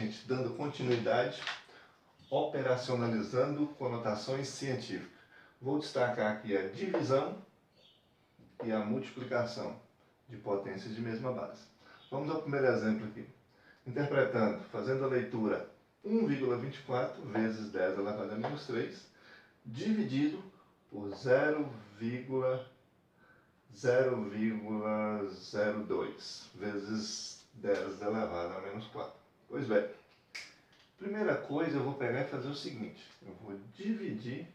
gente, dando continuidade, operacionalizando conotações científicas. Vou destacar aqui a divisão e a multiplicação de potências de mesma base. Vamos ao primeiro exemplo aqui. Interpretando, fazendo a leitura 1,24 vezes 10 elevado a menos 3, dividido por 0,02 vezes 10 elevado a menos 4. Pois bem, primeira coisa eu vou pegar e fazer o seguinte, eu vou dividir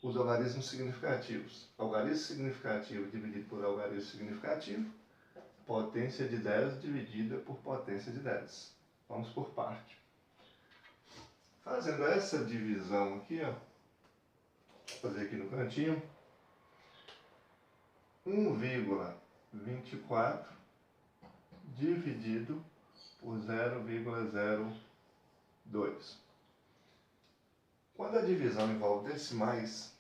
os algarismos significativos. Algarismo significativo dividido por algarismo significativo, potência de 10 dividida por potência de 10. Vamos por parte. Fazendo essa divisão aqui, ó, vou fazer aqui no cantinho, 1,24 dividido por 0,02. Quando a divisão envolve decimais,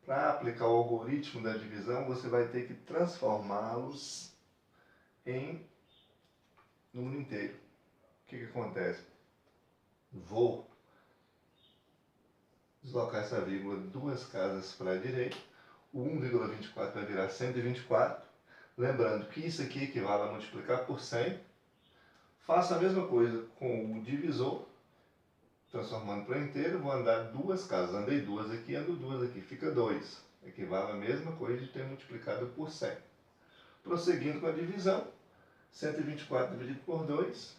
para aplicar o algoritmo da divisão, você vai ter que transformá-los em número inteiro. O que acontece? Vou deslocar essa vírgula duas casas para a direita. O 1,24 vai virar 124. Lembrando que isso aqui equivale a multiplicar por 100. Faço a mesma coisa com o divisor. Transformando para inteiro, vou andar duas casas. Andei duas aqui, ando duas aqui. Fica 2. Equivale a mesma coisa de ter multiplicado por 100. Prosseguindo com a divisão. 124 dividido por 2.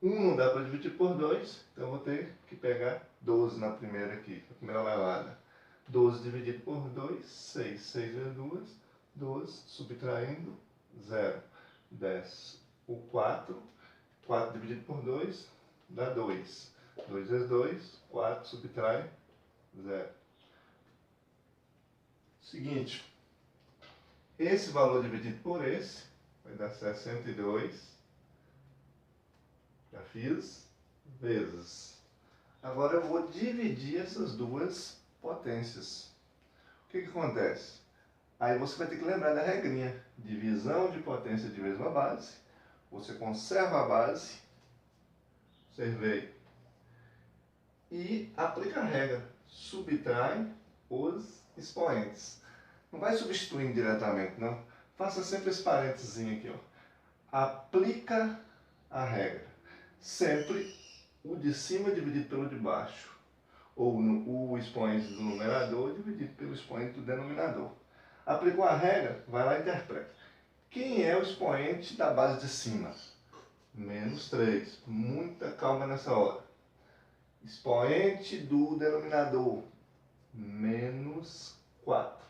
1 não dá para dividir por 2, então vou ter que pegar 12 na primeira aqui, na primeira levada. 12 dividido por 2, 6. 6 vezes 2, 12, subtraindo, 0. 10. O 4, 4 dividido por 2, dá 2. 2 vezes 2, 4, subtrai, 0. Seguinte, esse valor dividido por esse, vai dar 62. Já fiz, vezes. Agora eu vou dividir essas duas potências. O que acontece? Aí você vai ter que lembrar da regrinha. Divisão de potência de mesma base. Você conserva a base, observei, e aplica a regra. Subtrai os expoentes. Não vai substituindo diretamente, não. Faça sempre esse parênteses aqui, ó. Aplica a regra. Sempre o de cima dividido pelo de baixo, ou o expoente do numerador dividido pelo expoente do denominador. Aplicou a regra, vai lá e interpreta. Quem é o expoente da base de cima? Menos 3. Muita calma nessa hora. Expoente do denominador? Menos 4.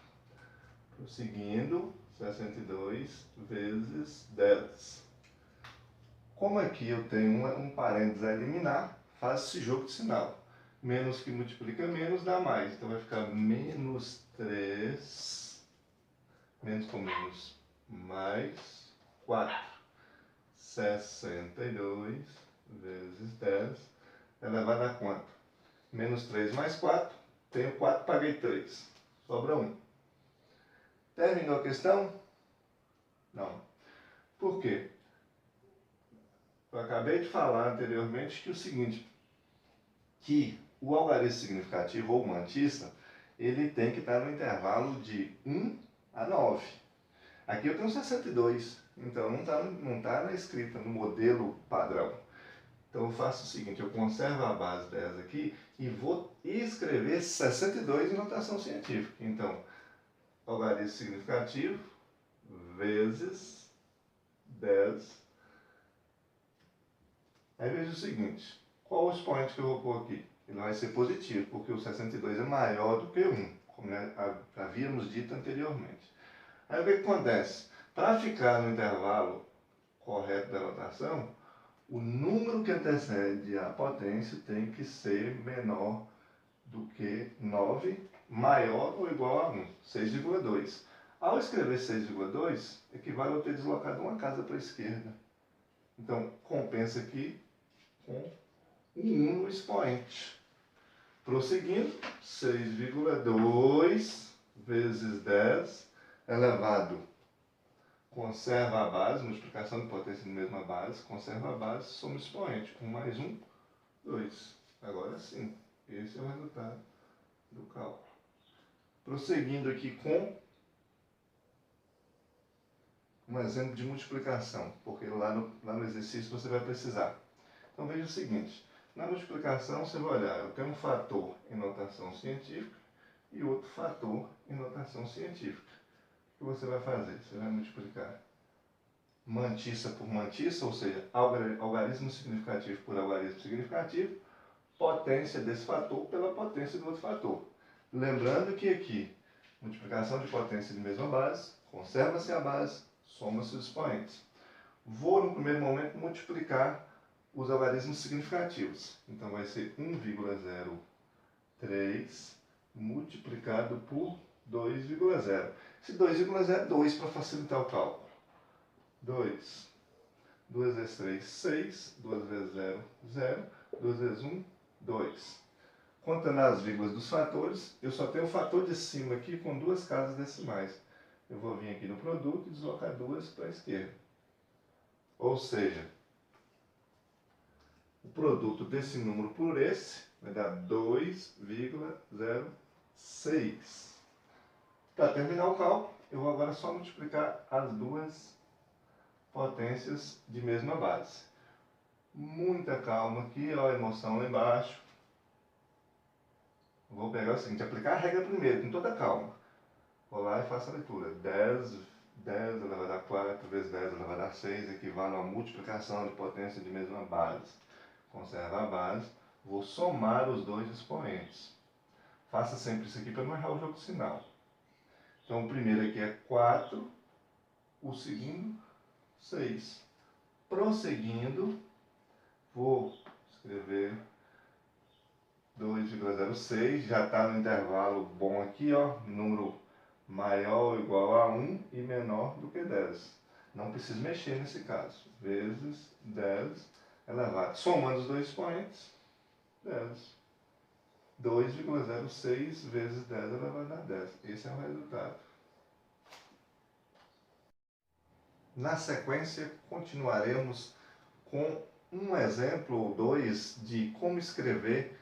Prosseguindo, 62 vezes 10. Como aqui eu tenho um parênteses a eliminar, faz esse jogo de sinal. Menos que multiplica menos dá mais. Então vai ficar menos 3, menos com menos, mais 4. 62 vezes 10 elevado a quanto? Menos 3 mais 4. Tenho 4, paguei 3. Sobra 1. Terminou a questão? Não. Por quê? Eu acabei de falar anteriormente que o seguinte, que o algarismo significativo ou mantista, ele tem que estar no intervalo de 1 a 9. Aqui eu tenho 62, então não tá na escrita, no modelo padrão. Então eu faço o seguinte, eu conservo a base 10 aqui e vou escrever 62 em notação científica. Então, algarismo significativo vezes 10. Aí veja o seguinte, qual o expoente que eu vou pôr aqui? Ele vai ser positivo, porque o 62 é maior do que 1, como havíamos dito anteriormente. Aí o que acontece? Para ficar no intervalo correto da notação, o número que antecede a potência tem que ser menor do que 9, maior ou igual a 1, 6,2. Ao escrever 6,2, equivale a eu ter deslocado uma casa para a esquerda. Então, compensa aqui com um 1 no expoente. Prosseguindo, 6,2 vezes 10 elevado conserva a base, multiplicação de potência de mesma base, conserva a base, soma o expoente. 1 mais 1, 2. Agora sim, esse é o resultado do cálculo. Prosseguindo aqui com um exemplo de multiplicação, porque lá no exercício você vai precisar. Então veja o seguinte, na multiplicação você vai olhar, eu tenho um fator em notação científica e outro fator em notação científica. O que você vai fazer? Você vai multiplicar mantissa por mantissa, ou seja, algarismo significativo por algarismo significativo, potência desse fator pela potência do outro fator. Lembrando que aqui, multiplicação de potência de mesma base, conserva-se a base, soma-se os expoentes. Vou, no primeiro momento, multiplicar os algarismos significativos. Então, vai ser 1,03 multiplicado por 2,0. Esse 2,0 é 2 para facilitar o cálculo. 2. 2 vezes 3, 6. 2 vezes 0, 0. 2 vezes 1, 2. Contando as vírgulas dos fatores, eu só tenho o fator de cima aqui com duas casas decimais. Eu vou vir aqui no produto e deslocar duas para a esquerda. Ou seja, o produto desse número por esse vai dar 2,06. Para terminar o cálculo, eu vou agora só multiplicar as duas potências de mesma base. Muita calma aqui, ó, a emoção lá embaixo. Vou pegar o seguinte, aplicar a regra primeiro, com toda calma. Vou lá e faço a leitura. 10 elevado a 4 vezes 10 elevado a 6 equivale a uma multiplicação de potência de mesma base. Conserva a base. Vou somar os dois expoentes. Faça sempre isso aqui para não errar o jogo sinal. Então, o primeiro aqui é 4, o segundo, 6. Prosseguindo, vou escrever 2,06, já está no intervalo bom aqui, ó, número maior ou igual a 1 e menor do que 10. Não preciso mexer nesse caso. Vezes 10 elevado. Somando os dois expoentes, 10. 2,06 vezes 10 elevado a 10. Esse é o resultado. Na sequência, continuaremos com um exemplo ou dois de como escrever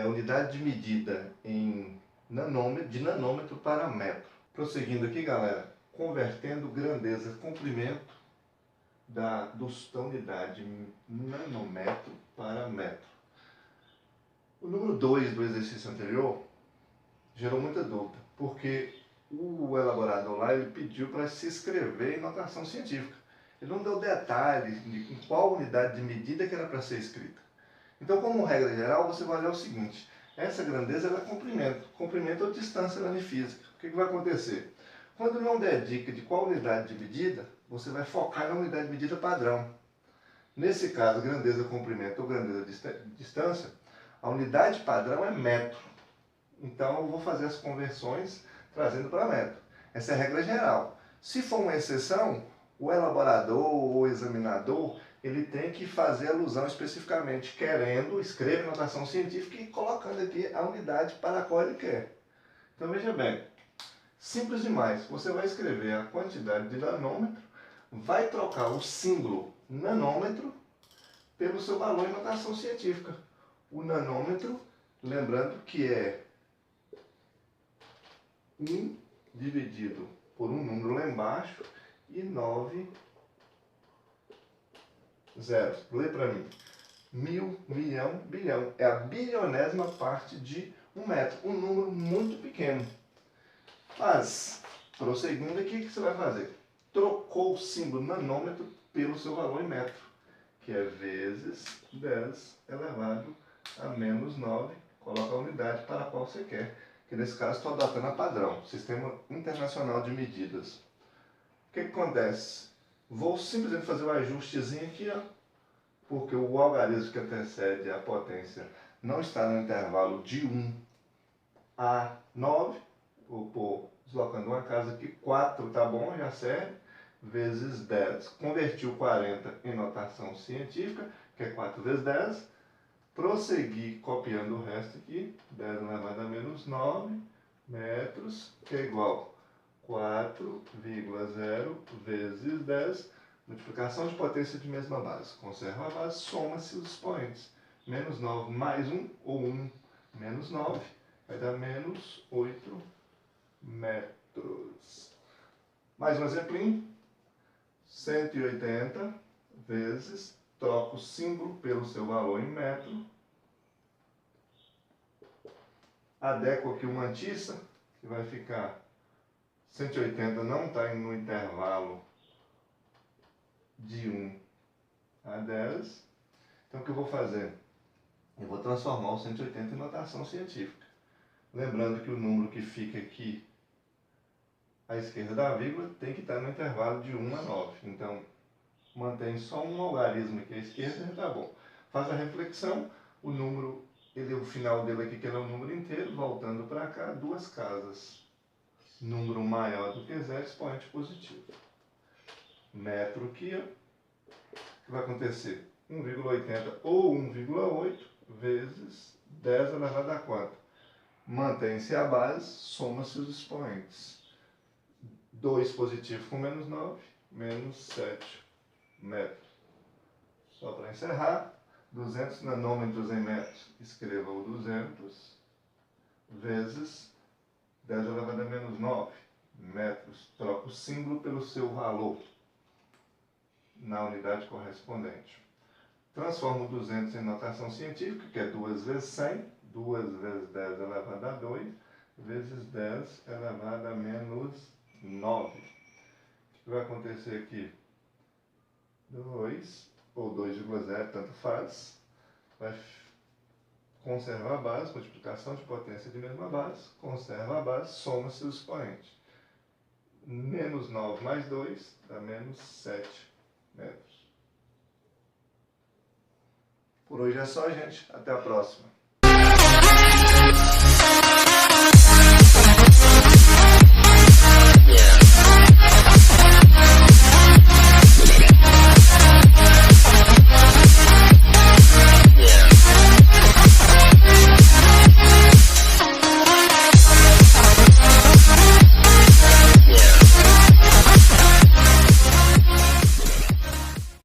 unidade de medida de nanômetro para metro. Prosseguindo aqui, galera, convertendo grandeza, comprimento da unidade nanômetro para metro. O número 2 do exercício anterior gerou muita dúvida, porque o elaborador lá ele pediu para se escrever em notação científica. Ele não deu detalhes de em qual unidade de medida que era para ser escrita. Então, como regra geral, você vai olhar o seguinte, essa grandeza ela é comprimento. Comprimento é distância lá em física. O que vai acontecer? Quando não der dica de qual unidade de medida, você vai focar na unidade de medida padrão. Nesse caso, grandeza, comprimento ou grandeza, distância, a unidade padrão é metro. Então, eu vou fazer as conversões trazendo para metro. Essa é a regra geral. Se for uma exceção, o elaborador ou o examinador ele tem que fazer alusão especificamente, querendo, escreve notação científica e colocando aqui a unidade para a qual ele quer. Então veja bem, simples demais, você vai escrever a quantidade de nanômetro, vai trocar o símbolo nanômetro pelo seu valor em notação científica. O nanômetro, lembrando que é 1 dividido por um número lá embaixo e 9 zeros. Lê para mim. 1000, milhão, bilhão. É a bilionésima parte de 1 metro. Um número muito pequeno. Mas, prosseguindo aqui, o que você vai fazer? Trocou o símbolo nanômetro pelo seu valor em metro, que é vezes 10 elevado a menos 9. Coloca a unidade para a qual você quer. Que nesse caso estou adotando a padrão, Sistema Internacional de Medidas. O que acontece? Vou simplesmente fazer um ajustezinho aqui, ó, porque o algarismo que antecede a potência não está no intervalo de 1 a 9. Vou pôr, deslocando uma casa aqui, 4 tá bom, já serve, vezes 10. Converti o 40 em notação científica, que é 4 vezes 10. Prossegui copiando o resto aqui, 10 elevado a menos 9 metros, que é igual 4,0 vezes 10, multiplicação de potência de mesma base. Conserva a base, soma-se os expoentes. Menos 9 mais 1, ou 1 menos 9, vai dar menos 8 metros. Mais um exemplinho. 180 vezes, troca o símbolo pelo seu valor em metro. Adequo aqui uma antissa, que vai ficar 180 não está no intervalo de 1 a 10. Então o que eu vou fazer? Eu vou transformar o 180 em notação científica. Lembrando que o número que fica aqui à esquerda da vírgula tem que estar no intervalo de 1 a 9. Então, mantém só um algarismo aqui à esquerda e está bom. Faz a reflexão, o número, o final dele aqui, que ele é um número inteiro, voltando para cá, duas casas. Número maior do que 0, expoente positivo. Metro aqui, ó, o que vai acontecer? 1,80 ou 1,8 vezes 10 elevado a quanto? Mantém-se a base, soma-se os expoentes. 2 positivo com menos 9, menos 7 metros. Só para encerrar, 200 nanômetros em metros, escreva o 200 vezes 10 elevado a menos 9 metros. Troca o símbolo pelo seu valor na unidade correspondente. Transforma o 200 em notação científica, que é 2 vezes 100, 2 vezes 10 elevado a 2, vezes 10 elevado a menos 9. O que vai acontecer aqui? 2 ou 2,0, tanto faz. Vai conservar a base, multiplicação de potência de mesma base, conserva a base, soma-se os expoentes. Menos 9 mais 2 dá menos 7 metros. Por hoje é só, gente. Até a próxima.